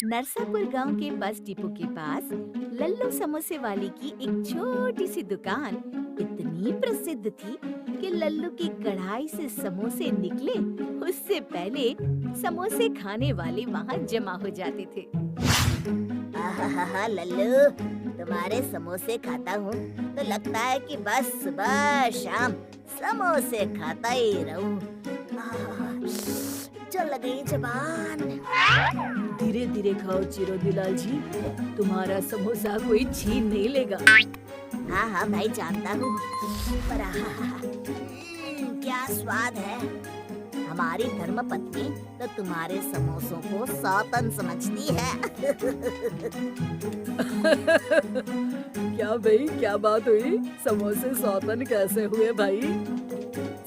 नरसापुर गांव के bus depot के पास लल्लू समोसे वाले की एक छोटी सी दुकान इतनी प्रसिद्ध थी कि लल्लू की कढ़ाई से समोसे निकले उससे पहले समोसे खाने वाले वहां जमा हो जाते थे। आहा लल्लू, तुम्हारे समोसे खाता हूँ तो लगता है कि बस सुबह शाम समोसे खाता ही रहूं। चल गई जबान। धीरे धीरे खाओ चिरोदीलाल जी, तुम्हारा समोसा कोई छीन नहीं लेगा। हाँ हाँ भाई, जानता हूँ, पर क्या स्वाद है। हमारी धर्मपत्नी तो तुम्हारे समोसों को सौतन समझती है। क्या भाई, क्या बात हुई? समोसे सौतन कैसे हुए भाई?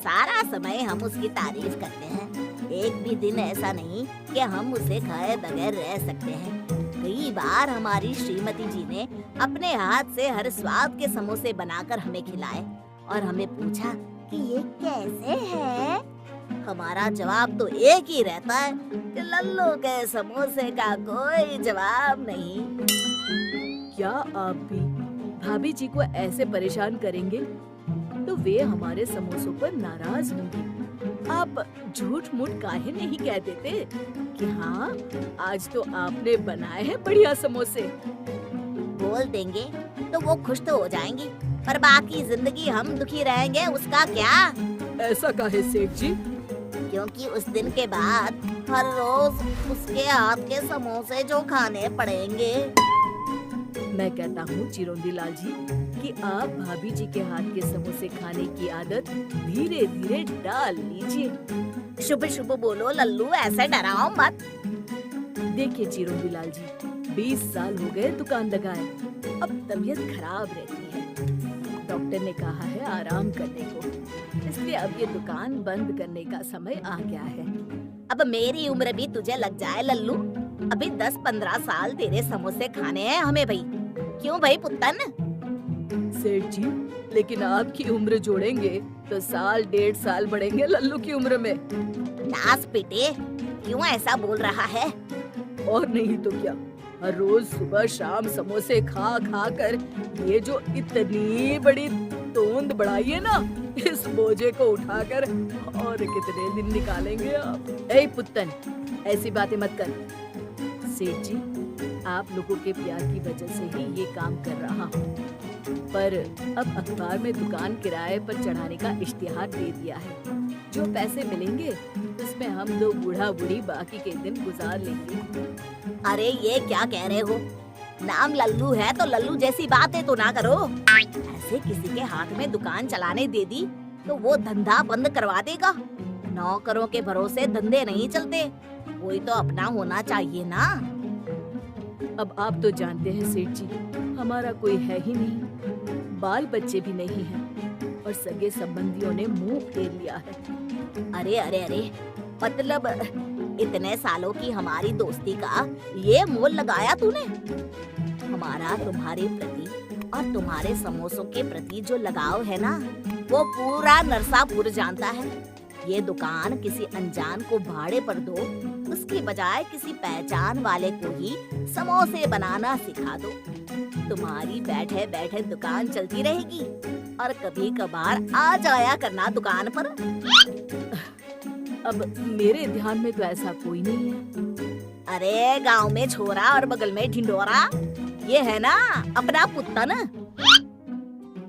सारा समय हम उसकी तारीफ करते हैं, एक भी दिन ऐसा नहीं कि हम उसे खाए बगैर रह सकते हैं। कई बार हमारी श्रीमती जी ने अपने हाथ से हर स्वाद के समोसे बनाकर हमें खिलाए और हमें पूछा कि ये कैसे है। हमारा जवाब तो एक ही रहता है कि लल्लू के समोसे का कोई जवाब नहीं। क्या आप भी भाभी जी को ऐसे परेशान करेंगे तो वे हमारे समोसों पर नाराज होंगी। आप झूठ मूठ काहे नहीं कह देते कि हाँ, आज तो आपने बनाए हैं बढ़िया समोसे। बोल देंगे तो वो खुश तो हो जाएंगी, पर बाकी जिंदगी हम दुखी रहेंगे, उसका क्या? ऐसा काहे सेठ जी? क्योंकि उस दिन के बाद हर रोज उसके हाथ के समोसे जो खाने पड़ेंगे। मैं कहता हूँ चिरोंदीलाल जी कि आप भाभी जी के हाथ के समोसे खाने की आदत धीरे धीरे डाल लीजिए। शुभ शुभ बोलो लल्लू, ऐसे डराओ मत। देखिए चिरोंदीलाल जी, 20 साल हो गए दुकान लगाए, अब तबीयत खराब रहती है। डॉक्टर ने कहा है आराम करने को, इसलिए अब ये दुकान बंद करने का समय आ गया है। अब मेरी उम्र भी तुझे लग जाए लल्लू, अभी 10-15 साल तेरे समोसे खाने हैं हमें भाई। क्यों भाई पुत्तन? सेठ जी, लेकिन आपकी उम्र जोड़ेंगे तो साल 1.5 साल बढ़ेंगे लल्लू की उम्र में। नास बेटे, क्यों ऐसा बोल रहा है? और नहीं तो क्या, हर रोज सुबह शाम समोसे खा खा कर ये जो इतनी बड़ी तोंद बढ़ाई है ना, इस बोझे को उठाकर और कितने दिन निकालेंगे आप? ए पुत्तन, ऐसी बातें मत कर। सेठ जी, आप लोगों के प्यार की वजह से ही ये काम कर रहा हूँ, पर अब अखबार में दुकान किराए पर चढ़ाने का इश्तिहार दे दिया है। जो पैसे मिलेंगे उसमें हम दो बूढ़ा बूढ़ी बाकी के दिन गुजार लेंगे। अरे ये क्या कह रहे हो? नाम लल्लू है तो लल्लू जैसी बातें तो ना करो। ऐसे किसी के हाथ में दुकान चलाने दे दी तो वो धंधा बंद करवा देगा। नौकरों के भरोसे धंधे नहीं चलते, कोई तो अपना होना चाहिए ना। अब आप तो जानते हैं सेठ जी, हमारा कोई है ही नहीं, बाल बच्चे भी नहीं हैं और सगे संबंधियों ने मुंह फेर लिया है। अरे अरे अरे, मतलब इतने सालों की हमारी दोस्ती का ये मोल लगाया तूने? हमारा तुम्हारे प्रति और तुम्हारे समोसों के प्रति जो लगाव है ना, वो पूरा नरसापुर जानता है। ये दुकान किसी अनजान को भाड़े पर दो, उसके बजाय किसी पहचान वाले को ही समोसे बनाना सिखा दो। तुम्हारी बैठे बैठे दुकान चलती रहेगी और कभी कभार आ जाया करना दुकान पर। अब मेरे ध्यान में तो ऐसा कोई नहीं है। अरे गांव में छोरा और बगल में ढिंडोरा, ये है ना अपना पुत्तन।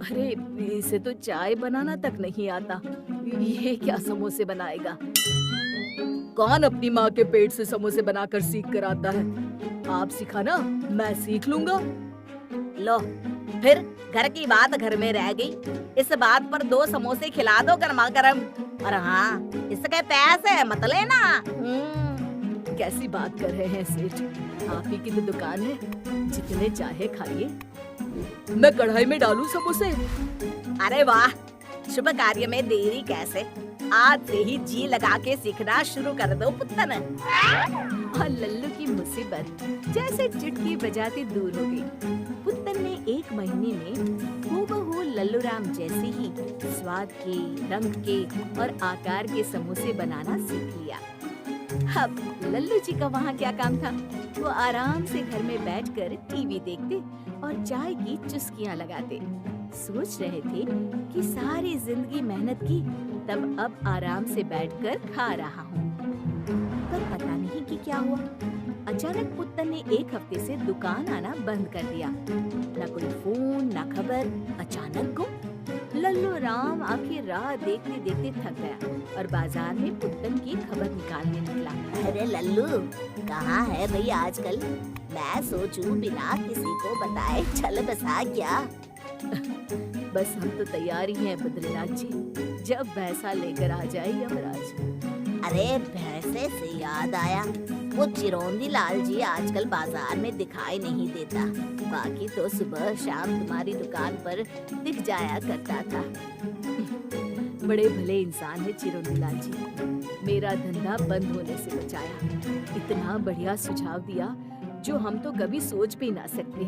अरे इसे तो चाय बनाना तक नहीं आता, ये क्या समोसे बनाएगा? कौन अपनी माँ के पेट से समोसे बनाकर सीख कर आता है? आप सिखाना, मैं सीख लूंगा। लो, फिर घर की बात घर में रह गई। इस बात पर 2 समोसे खिला दो गरमा गरम। और हाँ, इसके पैसे मत लेना। कैसी बात कर रहे हैं सेठ, आप ही की तो दुकान है, जितने चाहे खाइए। मैं कढ़ाई में डालूं समोसे? अरे वाह, शुभ कार्य में देरी कैसे, आज से ही जी लगा के सीखना शुरू कर दो पुत्तन। और लल्लू की मुसीबत जैसे चुटकी बजाती दूर हो गई। पुत्तन ने 1 महीने में हूबहू लल्लू राम जैसे ही स्वाद के, रंग के और आकार के समोसे बनाना सीख लिया। अब लल्लू जी का वहाँ क्या काम था? वो आराम से घर में बैठकर टीवी देखते और चाय की चुस्कियाँ लगाते। सोच रहे थे कि सारी जिंदगी मेहनत की, तब अब आराम से बैठकर खा रहा हूँ। पर पता नहीं कि क्या हुआ। अचानक पुत्तन ने एक हफ्ते से दुकान आना बंद कर दिया। न कोई फोन, न खबर, अचानक गुम। लल्लू राम आखिर राह देखते देखते थक गया और बाजार में पुत्तन की खबर निकालने निकला। अरे लल्लू, कहाँ है भाई आजकल? मैं सोचूं बिना किसी को बताए चल बसा क्या? बस हम तो तैयार ही हैं बद्रीनाथ जी, जब भैंसा लेकर आ जाए यमराज। अरे भैंसे से याद आया, वो चिरौंदी लाल जी आजकल बाजार में दिखाई नहीं देता। बाकी तो सुबह शाम तुम्हारी दुकान पर दिख जाया करता था। बड़े भले इंसान है चिरौंदी लाल जी, मेरा धंधा बंद होने से बचाया। इतना बढ़िया सुझाव दिया जो हम तो कभी सोच भी ना सकते।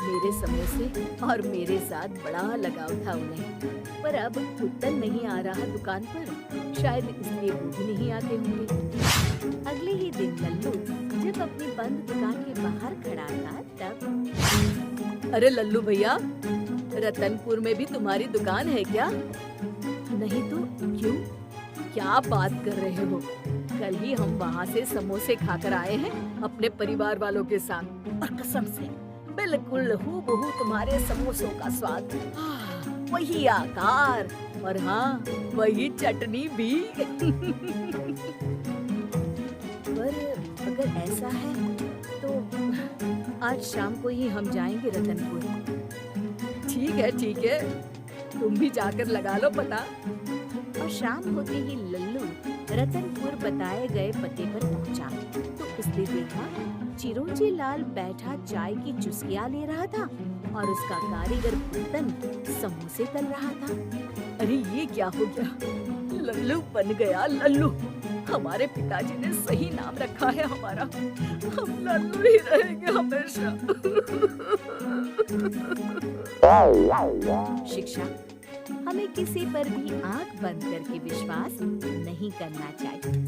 मेरे समय से और मेरे साथ बड़ा लगाव था उन्हें। पर अब पुत्तन नहीं आ रहा दुकान पर, शायद इसलिए वो भी नहीं आते होंगे। अगले ही दिन लल्लू जब अपनी बंद दुकान के बाहर खड़ा था तब, अरे लल्लू भैया, रतनपुर में भी तुम्हारी दुकान है क्या? नहीं तो क्यों? क्या बात कर रहे हो? कल ही हम वहाँ से समोसे खाकर आए हैं अपने परिवार वालों के साथ, और कसम से बिल्कुल हूबहू तुम्हारे समोसों का स्वाद, वही आकार और हाँ वही चटनी भी। पर अगर ऐसा है तो आज शाम को ही हम जाएंगे रतनपुर। ठीक है, तुम भी जाकर लगा लो पता। और शाम होते ही लल्लू रतनपुर बताए गए पते पर पहुंचा तो उसने देखा चिरौंजी लाल बैठा चाय की चुस्कियां ले रहा था और उसका कारीगर पुत्तन समोसे तल रहा था। अरे ये क्या हो गया? लल्लू बन गया लल्लू। हमारे पिताजी ने सही नाम रखा है हमारा, हम लल्लू ही रहेंगे हमेशा। शिक्षा, हमें किसी पर भी आंख बंद करके विश्वास नहीं करना चाहिए।